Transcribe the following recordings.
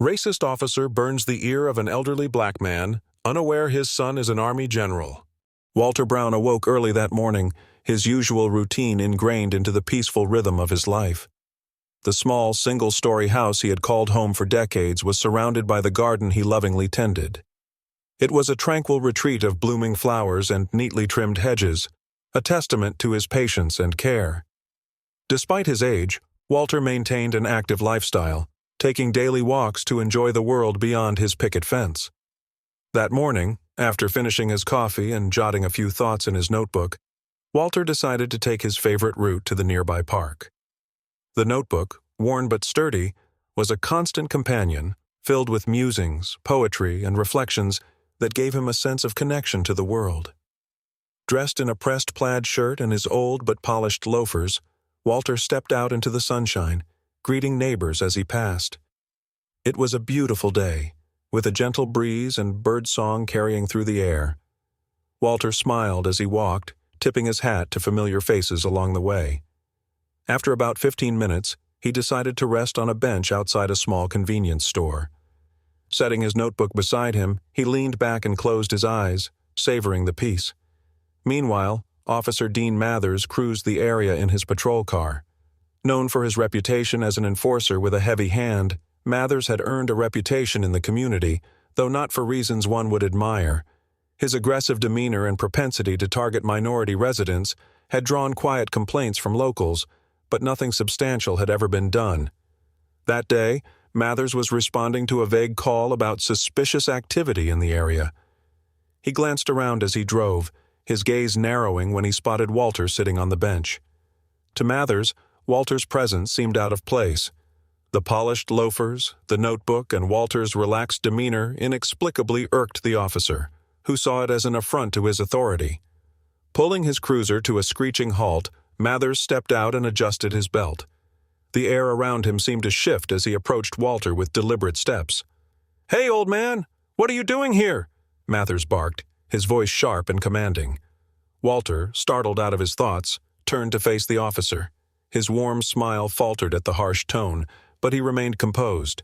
Racist officer burns the ear of an elderly black man, unaware his son is an Army general. Walter Brown awoke early that morning, his usual routine ingrained into the peaceful rhythm of his life. The small, single-story house he had called home for decades was surrounded by the garden he lovingly tended. It was a tranquil retreat of blooming flowers and neatly trimmed hedges, a testament to his patience and care. Despite his age, Walter maintained an active lifestyle, taking daily walks to enjoy the world beyond his picket fence. That morning, after finishing his coffee and jotting a few thoughts in his notebook, Walter decided to take his favorite route to the nearby park. The notebook, worn but sturdy, was a constant companion, filled with musings, poetry, and reflections that gave him a sense of connection to the world. Dressed in a pressed plaid shirt and his old but polished loafers, Walter stepped out into the sunshine, greeting neighbors as he passed. It was a beautiful day, with a gentle breeze and birdsong carrying through the air. Walter smiled as he walked, tipping his hat to familiar faces along the way. After about 15 minutes, he decided to rest on a bench outside a small convenience store. Setting his notebook beside him, he leaned back and closed his eyes, savoring the peace. Meanwhile, Officer Dean Mathers cruised the area in his patrol car. Known for his reputation as an enforcer with a heavy hand, Mathers had earned a reputation in the community, though not for reasons one would admire. His aggressive demeanor and propensity to target minority residents had drawn quiet complaints from locals, but nothing substantial had ever been done. That day, Mathers was responding to a vague call about suspicious activity in the area. He glanced around as he drove, his gaze narrowing when he spotted Walter sitting on the bench. To Mathers, Walter's presence seemed out of place. The polished loafers, the notebook, and Walter's relaxed demeanor inexplicably irked the officer, who saw it as an affront to his authority. Pulling his cruiser to a screeching halt, Mathers stepped out and adjusted his belt. The air around him seemed to shift as he approached Walter with deliberate steps. "Hey, old man! What are you doing here?" Mathers barked, his voice sharp and commanding. Walter, startled out of his thoughts, turned to face the officer. His warm smile faltered at the harsh tone, but he remained composed.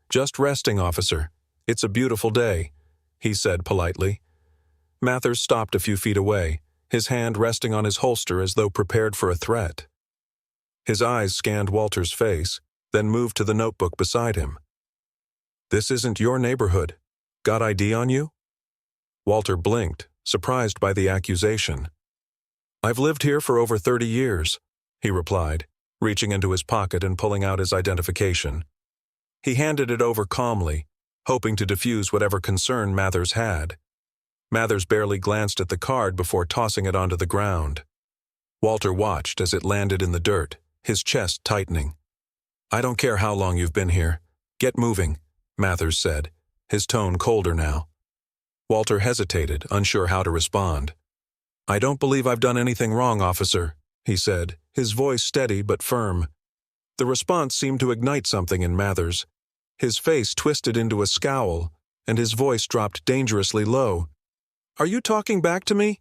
"Just resting, officer. It's a beautiful day," he said politely. Mathers stopped a few feet away, his hand resting on his holster as though prepared for a threat. His eyes scanned Walter's face, then moved to the notebook beside him. "This isn't your neighborhood. Got ID on you?" Walter blinked, surprised by the accusation. "I've lived here for over 30 years, he replied, reaching into his pocket and pulling out his identification. He handed it over calmly, hoping to diffuse whatever concern Mathers had. Mathers barely glanced at the card before tossing it onto the ground. Walter watched as it landed in the dirt, his chest tightening. "I don't care how long you've been here. Get moving," Mathers said, his tone colder now. Walter hesitated, unsure how to respond. "I don't believe I've done anything wrong, officer," he said, his voice steady but firm. The response seemed to ignite something in Mathers. His face twisted into a scowl, and his voice dropped dangerously low. "Are you talking back to me?"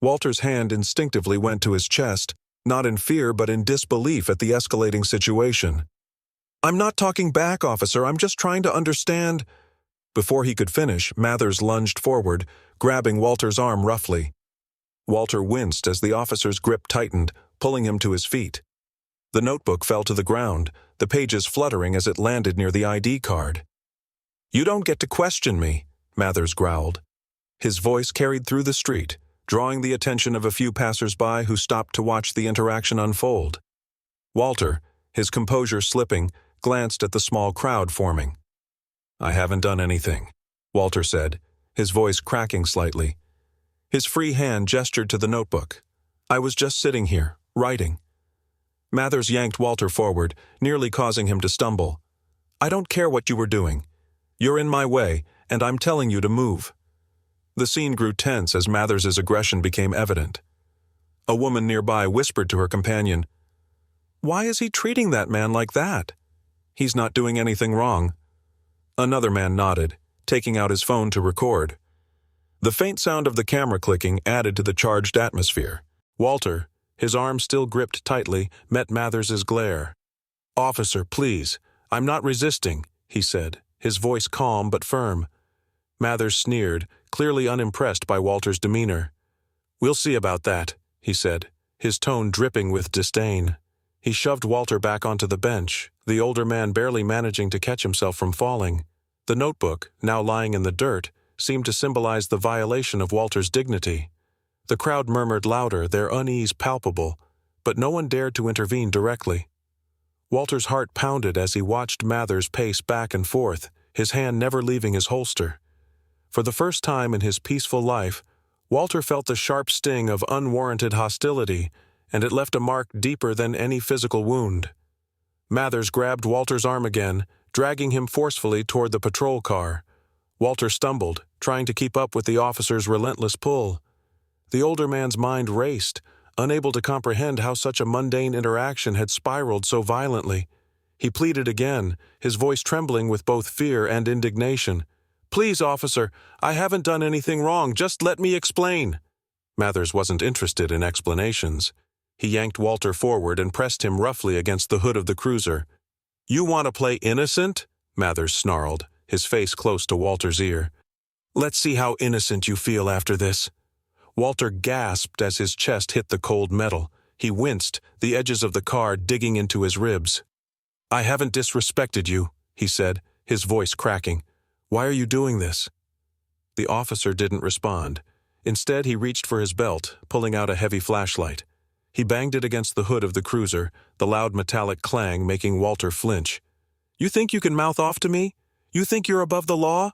Walter's hand instinctively went to his chest, not in fear but in disbelief at the escalating situation. "I'm not talking back, officer. I'm just trying to understand." Before he could finish, Mathers lunged forward, grabbing Walter's arm roughly. Walter winced as the officer's grip tightened, pulling him to his feet. The notebook fell to the ground, the pages fluttering as it landed near the ID card. "You don't get to question me," Mathers growled. His voice carried through the street, drawing the attention of a few passers-by who stopped to watch the interaction unfold. Walter, his composure slipping, glanced at the small crowd forming. "I haven't done anything," Walter said, his voice cracking slightly. His free hand gestured to the notebook. "I was just sitting here, writing." Mathers yanked Walter forward, nearly causing him to stumble. "I don't care what you were doing. You're in my way, and I'm telling you to move." The scene grew tense as Mathers's aggression became evident. A woman nearby whispered to her companion, "Why is he treating that man like that? He's not doing anything wrong." Another man nodded, taking out his phone to record. The faint sound of the camera clicking added to the charged atmosphere. Walter, his arm still gripped tightly, met Mathers's glare. "Officer, please. I'm not resisting. he said, his voice calm but firm. Mathers sneered, clearly unimpressed by Walter's demeanor. "We'll see about that," he said, his tone dripping with disdain. He shoved Walter back onto the bench, the older man barely managing to catch himself from falling. The notebook, now lying in the dirt, seemed to symbolize the violation of Walter's dignity. The crowd murmured louder, their unease palpable, but no one dared to intervene directly. Walter's heart pounded as he watched Mathers pace back and forth, his hand never leaving his holster. For the first time in his peaceful life, Walter felt the sharp sting of unwarranted hostility, and it left a mark deeper than any physical wound. Mathers grabbed Walter's arm again, dragging him forcefully toward the patrol car. Walter stumbled, trying to keep up with the officer's relentless pull. The older man's mind raced, unable to comprehend how such a mundane interaction had spiraled so violently. He pleaded again, his voice trembling with both fear and indignation. "Please, officer, I haven't done anything wrong. Just let me explain." Mathers wasn't interested in explanations. He yanked Walter forward and pressed him roughly against the hood of the cruiser. "You want to play innocent?" Mathers snarled, his face close to Walter's ear. "Let's see how innocent you feel after this." Walter gasped as his chest hit the cold metal. He winced, the edges of the car digging into his ribs. "I haven't disrespected you," he said, his voice cracking. "Why are you doing this?" The officer didn't respond. Instead, he reached for his belt, pulling out a heavy flashlight. He banged it against the hood of the cruiser, the loud metallic clang making Walter flinch. "You think you can mouth off to me? You think you're above the law?"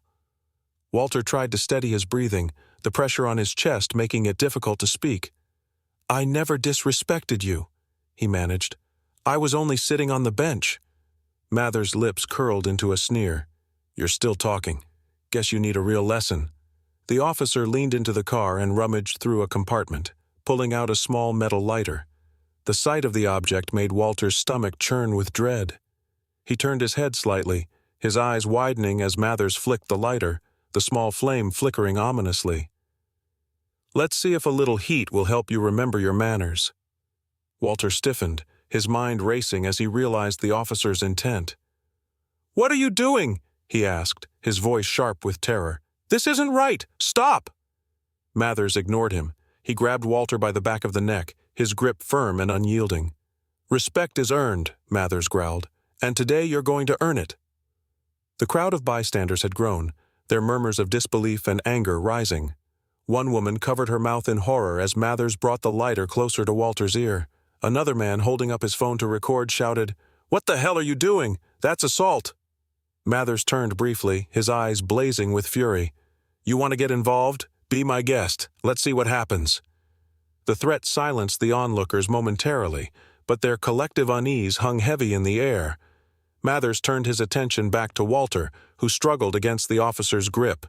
Walter tried to steady his breathing, the pressure on his chest making it difficult to speak. "I never disrespected you," he managed. "I was only sitting on the bench." Mathers' lips curled into a sneer. "You're still talking. Guess you need a real lesson." The officer leaned into the car and rummaged through a compartment, pulling out a small metal lighter. The sight of the object made Walter's stomach churn with dread. He turned his head slightly, his eyes widening as Mathers flicked the lighter, the small flame flickering ominously. "Let's see if a little heat will help you remember your manners." Walter stiffened, his mind racing as he realized the officer's intent. "What are you doing?" he asked, his voice sharp with terror. "This isn't right! Stop!" Mathers ignored him. He grabbed Walter by the back of the neck, his grip firm and unyielding. "Respect is earned," Mathers growled, "and today you're going to earn it." The crowd of bystanders had grown, their murmurs of disbelief and anger rising. One woman covered her mouth in horror as Mathers brought the lighter closer to Walter's ear. Another man, holding up his phone to record, shouted, "What the hell are you doing? That's assault!" Mathers turned briefly, his eyes blazing with fury. "You want to get involved? Be my guest. Let's see what happens." The threat silenced the onlookers momentarily, but their collective unease hung heavy in the air. Mathers turned his attention back to Walter, who struggled against the officer's grip.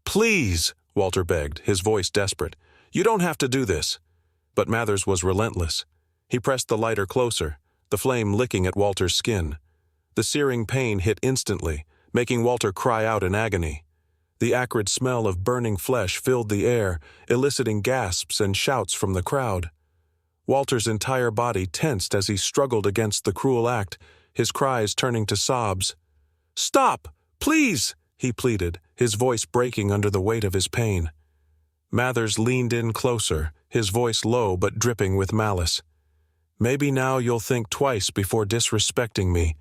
"Please," Walter begged, his voice desperate. "You don't have to do this." But Mathers was relentless. He pressed the lighter closer, the flame licking at Walter's skin. The searing pain hit instantly, making Walter cry out in agony. The acrid smell of burning flesh filled the air, eliciting gasps and shouts from the crowd. Walter's entire body tensed as he struggled against the cruel act, his cries turning to sobs. "Stop! Please!" he pleaded, his voice breaking under the weight of his pain. Mathers leaned in closer, his voice low but dripping with malice. "Maybe now you'll think twice before disrespecting me."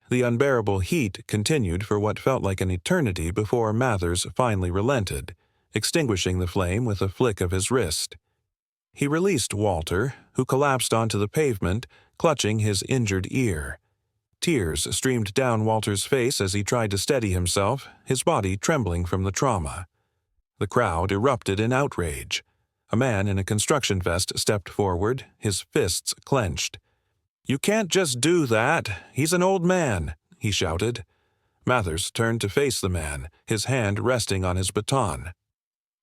The unbearable heat continued for what felt like an eternity before Mathers finally relented, extinguishing the flame with a flick of his wrist. He released Walter, who collapsed onto the pavement, clutching his injured ear. Tears streamed down Walter's face as he tried to steady himself, his body trembling from the trauma. The crowd erupted in outrage. A man in a construction vest stepped forward, his fists clenched. "You can't just do that. He's an old man," he shouted. Mathers turned to face the man, his hand resting on his baton.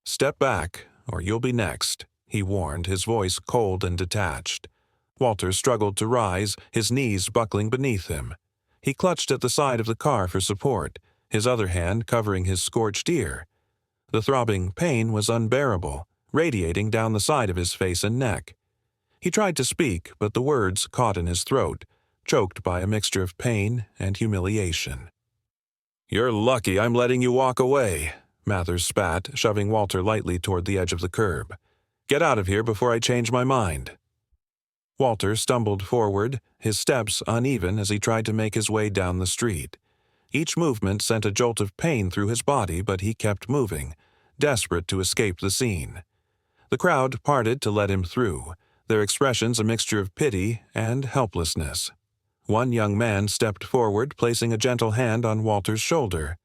"Step back, or you'll be next," he warned, his voice cold and detached. Walter struggled to rise, his knees buckling beneath him. He clutched at the side of the car for support, his other hand covering his scorched ear. The throbbing pain was unbearable, radiating down the side of his face and neck. He tried to speak, but the words caught in his throat, choked by a mixture of pain and humiliation. "You're lucky I'm letting you walk away," Mathers spat, shoving Walter lightly toward the edge of the curb. "Get out of here before I change my mind." Walter stumbled forward, his steps uneven as he tried to make his way down the street. Each movement sent a jolt of pain through his body, but he kept moving, desperate to escape the scene. The crowd parted to let him through, their expressions a mixture of pity and helplessness. One young man stepped forward, placing a gentle hand on Walter's shoulder.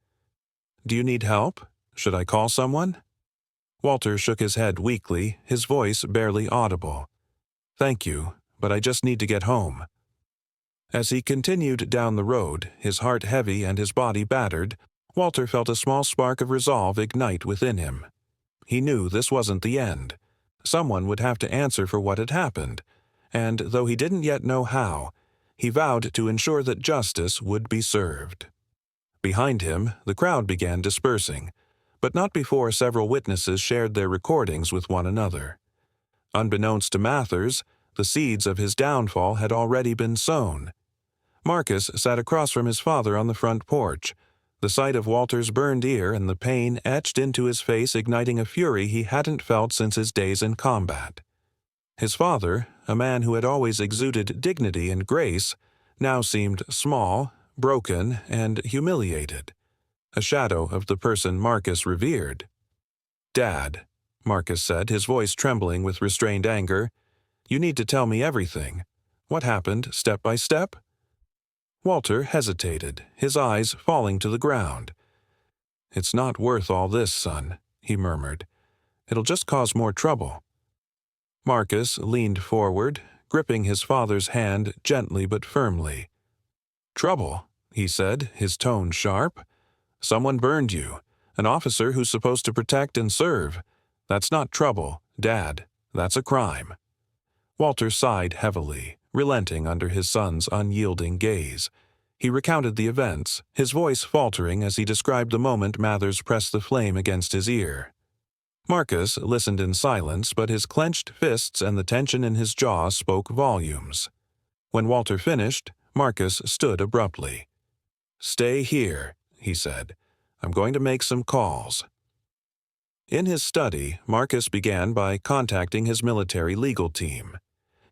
"Do you need help? Should I call someone?" Walter shook his head weakly, his voice barely audible. "Thank you, but I just need to get home." As he continued down the road, his heart heavy and his body battered, Walter felt a small spark of resolve ignite within him. He knew this wasn't the end. Someone would have to answer for what had happened, and though he didn't yet know how, he vowed to ensure that justice would be served. Behind him, the crowd began dispersing, but not before several witnesses shared their recordings with one another. Unbeknownst to Mathers, the seeds of his downfall had already been sown. Marcus sat across from his father on the front porch, the sight of Walter's burned ear and the pain etched into his face igniting a fury he hadn't felt since his days in combat. His father, a man who had always exuded dignity and grace, now seemed small, broken, and humiliated, a shadow of the person Marcus revered. "Dad," Marcus said, his voice trembling with restrained anger, "you need to tell me everything. What happened, step by step?" Walter hesitated, his eyes falling to the ground. "It's not worth all this, son," he murmured. "It'll just cause more trouble." Marcus leaned forward, gripping his father's hand gently but firmly. "Trouble," he said, his tone sharp. "Someone burned you, an officer who's supposed to protect and serve. That's not trouble, Dad. That's a crime." Walter sighed heavily, relenting under his son's unyielding gaze. He recounted the events, his voice faltering as he described the moment Mathers pressed the flame against his ear. Marcus listened in silence, but his clenched fists and the tension in his jaw spoke volumes. When Walter finished, Marcus stood abruptly. "Stay here," he said. "I'm going to make some calls." In his study, Marcus began by contacting his military legal team.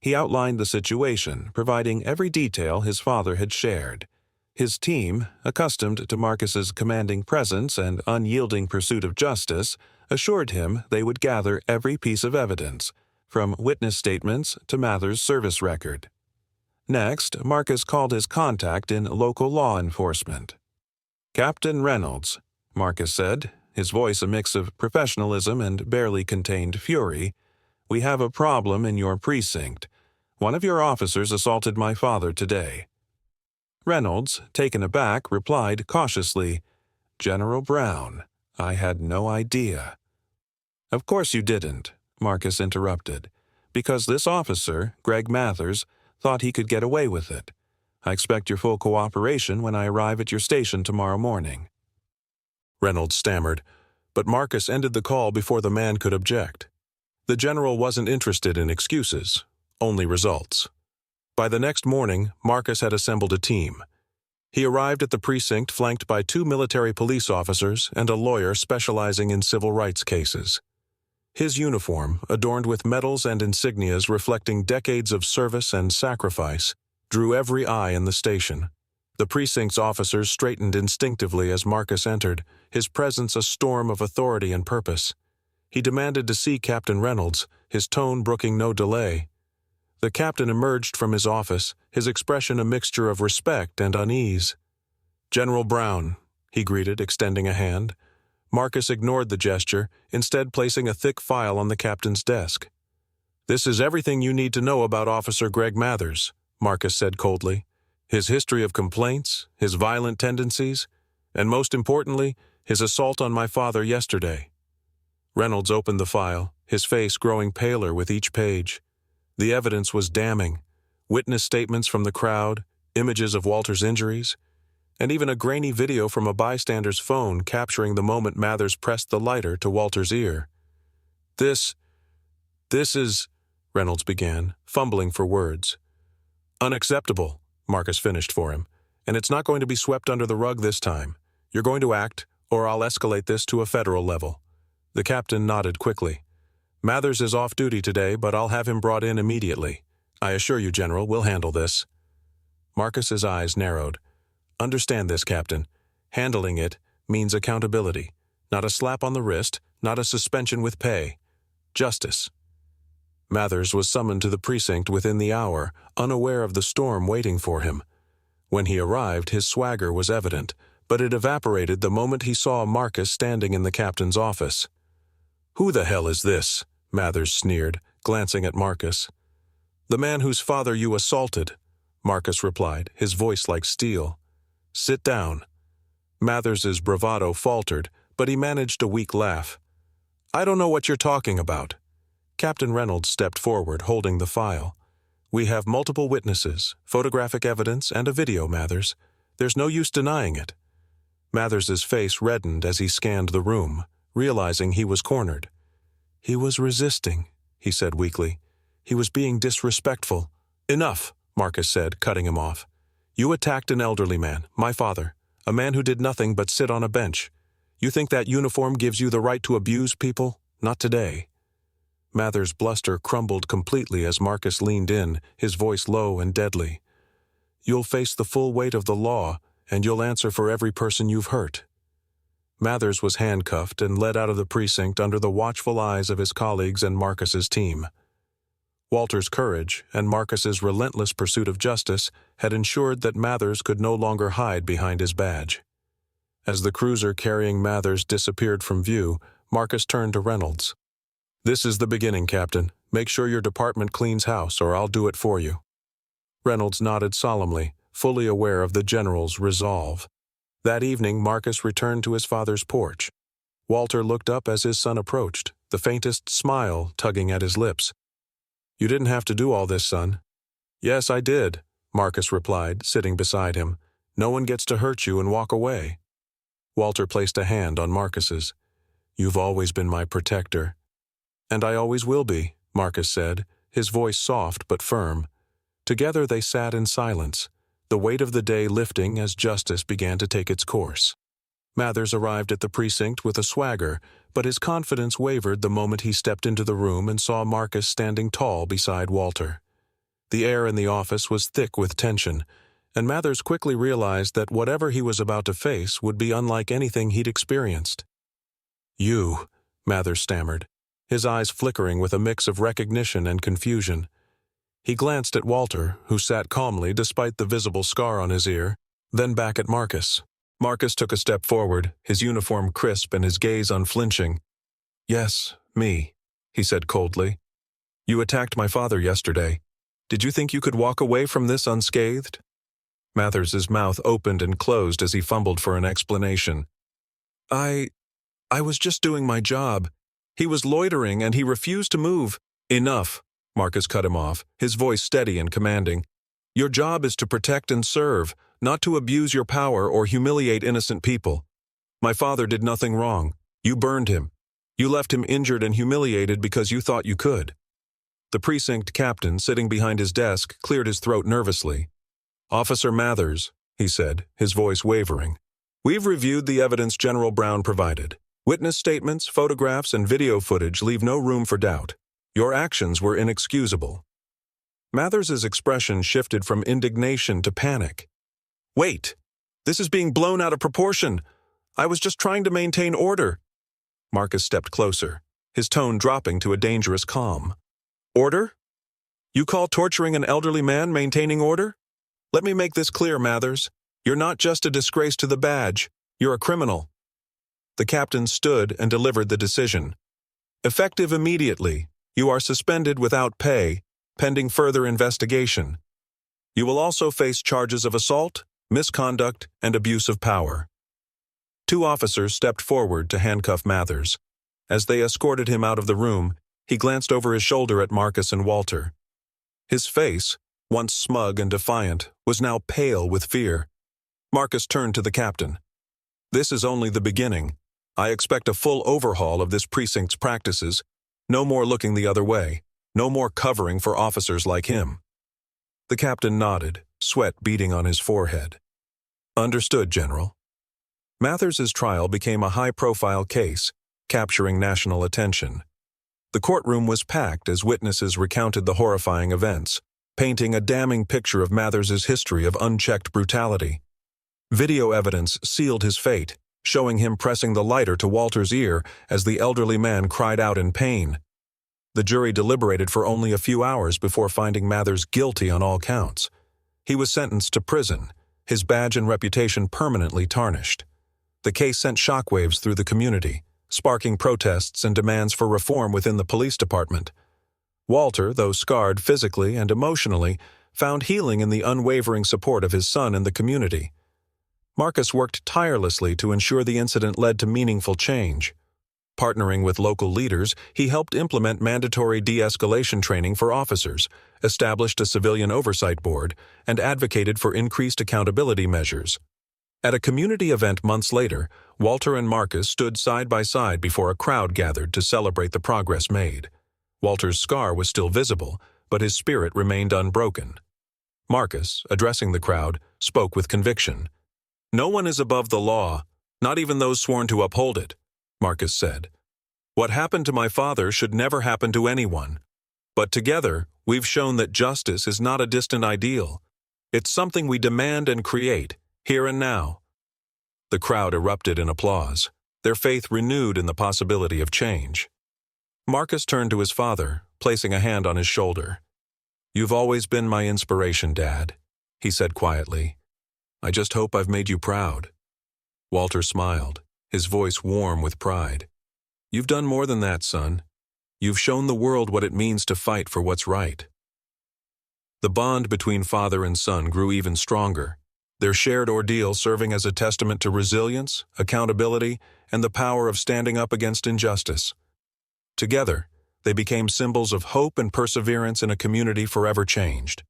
He outlined the situation, providing every detail his father had shared. His team, accustomed to Marcus's commanding presence and unyielding pursuit of justice, assured him they would gather every piece of evidence, from witness statements to Mathers' service record. Next, Marcus called his contact in local law enforcement. "Captain Reynolds," Marcus said, his voice a mix of professionalism and barely contained fury, "we have a problem in your precinct. One of your officers assaulted my father today." Reynolds, taken aback, replied cautiously, "General Brown, I had no idea." "Of course you didn't," Marcus interrupted, "because this officer, Greg Mathers, thought he could get away with it. I expect your full cooperation when I arrive at your station tomorrow morning." Reynolds stammered, but Marcus ended the call before the man could object. The general wasn't interested in excuses, only results. By the next morning, Marcus had assembled a team. He arrived at the precinct flanked by 2 military police officers and a lawyer specializing in civil rights cases. His uniform, adorned with medals and insignias reflecting decades of service and sacrifice, drew every eye in the station. The precinct's officers straightened instinctively as Marcus entered, his presence a storm of authority and purpose. He demanded to see Captain Reynolds, his tone brooking no delay. The captain emerged from his office, his expression a mixture of respect and unease. "General Brown," he greeted, extending a hand. Marcus ignored the gesture, instead placing a thick file on the captain's desk. "This is everything you need to know about Officer Greg Mathers," Marcus said coldly. "His history of complaints, his violent tendencies, and most importantly, his assault on my father yesterday." Reynolds opened the file, his face growing paler with each page. The evidence was damning. Witness statements from the crowd, images of Walter's injuries, and even a grainy video from a bystander's phone capturing the moment Mathers pressed the lighter to Walter's ear. This is, Reynolds began, fumbling for words. "Unacceptable," Marcus finished for him, "and it's not going to be swept under the rug this time. You're going to act, or I'll escalate this to a federal level." The captain nodded quickly. "Mathers is off duty today, but I'll have him brought in immediately. I assure you, General, we'll handle this." Marcus's eyes narrowed. "Understand this, Captain. Handling it means accountability. Not a slap on the wrist, not a suspension with pay. Justice." Mathers was summoned to the precinct within the hour, unaware of the storm waiting for him. When he arrived, his swagger was evident, but it evaporated the moment he saw Marcus standing in the captain's office. "Who the hell is this?" Mathers sneered, glancing at Marcus. "The man whose father you assaulted," Marcus replied, his voice like steel. "Sit down." Mathers's bravado faltered, but he managed a weak laugh. "I don't know what you're talking about." Captain Reynolds stepped forward, holding the file. "We have multiple witnesses, photographic evidence, and a video, Mathers. There's no use denying it." Mathers's face reddened as he scanned the room, realizing he was cornered. "He was resisting," he said weakly. "He was being disrespectful." "Enough," Marcus said, cutting him off. "You attacked an elderly man, my father, a man who did nothing but sit on a bench. You think that uniform gives you the right to abuse people? Not today." Mathers' bluster crumbled completely as Marcus leaned in, his voice low and deadly. "You'll face the full weight of the law, and you'll answer for every person you've hurt." Mathers was handcuffed and led out of the precinct under the watchful eyes of his colleagues and Marcus's team. Walter's courage and Marcus's relentless pursuit of justice had ensured that Mathers could no longer hide behind his badge. As the cruiser carrying Mathers disappeared from view, Marcus turned to Reynolds. "This is the beginning, Captain. Make sure your department cleans house, or I'll do it for you." Reynolds nodded solemnly, fully aware of the general's resolve. That evening, Marcus returned to his father's porch. Walter looked up as his son approached, the faintest smile tugging at his lips. "You didn't have to do all this, son." "Yes, I did," Marcus replied, sitting beside him. "No one gets to hurt you and walk away." Walter placed a hand on Marcus's. "You've always been my protector." "And I always will be," Marcus said, his voice soft but firm. Together they sat in silence, the weight of the day lifting as justice began to take its course. Mathers arrived at the precinct with a swagger, but his confidence wavered the moment he stepped into the room and saw Marcus standing tall beside Walter. The air in the office was thick with tension, and Mathers quickly realized that whatever he was about to face would be unlike anything he'd experienced. "You," Mathers stammered, his eyes flickering with a mix of recognition and confusion. He glanced at Walter, who sat calmly despite the visible scar on his ear, then back at Marcus. Marcus took a step forward, his uniform crisp and his gaze unflinching. "Yes, me," he said coldly. "You attacked my father yesterday. Did you think you could walk away from this unscathed?" Mathers's mouth opened and closed as he fumbled for an explanation. I was just doing my job. He was loitering and he refused to move." "Enough," Marcus cut him off, his voice steady and commanding. "Your job is to protect and serve, not to abuse your power or humiliate innocent people. My father did nothing wrong. You burned him. You left him injured and humiliated because you thought you could." The precinct captain, sitting behind his desk, cleared his throat nervously. "Officer Mathers," he said, his voice wavering. "We've reviewed the evidence General Brown provided. Witness statements, photographs, and video footage leave no room for doubt. Your actions were inexcusable." Mathers's expression shifted from indignation to panic. "Wait! This is being blown out of proportion! I was just trying to maintain order." Marcus stepped closer, his tone dropping to a dangerous calm. "Order? You call torturing an elderly man maintaining order? Let me make this clear, Mathers. You're not just a disgrace to the badge. You're a criminal." The captain stood and delivered the decision. "Effective immediately, you are suspended without pay, pending further investigation. You will also face charges of assault, misconduct, and abuse of power." Two officers stepped forward to handcuff Mathers. As they escorted him out of the room, he glanced over his shoulder at Marcus and Walter. His face, once smug and defiant, was now pale with fear. Marcus turned to the captain. "This is only the beginning. I expect a full overhaul of this precinct's practices. No more looking the other way. No more covering for officers like him." The captain nodded, sweat beading on his forehead. "Understood, General." Mathers's trial became a high-profile case, capturing national attention. The courtroom was packed as witnesses recounted the horrifying events, painting a damning picture of Mathers's history of unchecked brutality. Video evidence sealed his fate, showing him pressing the lighter to Walter's ear as the elderly man cried out in pain. The jury deliberated for only a few hours before finding Mathers guilty on all counts. He was sentenced to prison, his badge and reputation permanently tarnished. The case sent shockwaves through the community, sparking protests and demands for reform within the police department. Walter, though scarred physically and emotionally, found healing in the unwavering support of his son and the community. Marcus worked tirelessly to ensure the incident led to meaningful change. Partnering with local leaders, he helped implement mandatory de-escalation training for officers, established a civilian oversight board, and advocated for increased accountability measures. At a community event months later, Walter and Marcus stood side by side before a crowd gathered to celebrate the progress made. Walter's scar was still visible, but his spirit remained unbroken. Marcus, addressing the crowd, spoke with conviction. "No one is above the law, not even those sworn to uphold it," Marcus said. "What happened to my father should never happen to anyone. But together, we've shown that justice is not a distant ideal. It's something we demand and create, here and now." The crowd erupted in applause, their faith renewed in the possibility of change. Marcus turned to his father, placing a hand on his shoulder. "You've always been my inspiration, Dad," he said quietly. "I just hope I've made you proud." Walter smiled, his voice warm with pride. "You've done more than that, son. You've shown the world what it means to fight for what's right." The bond between father and son grew even stronger, their shared ordeal serving as a testament to resilience, accountability, and the power of standing up against injustice. Together, they became symbols of hope and perseverance in a community forever changed.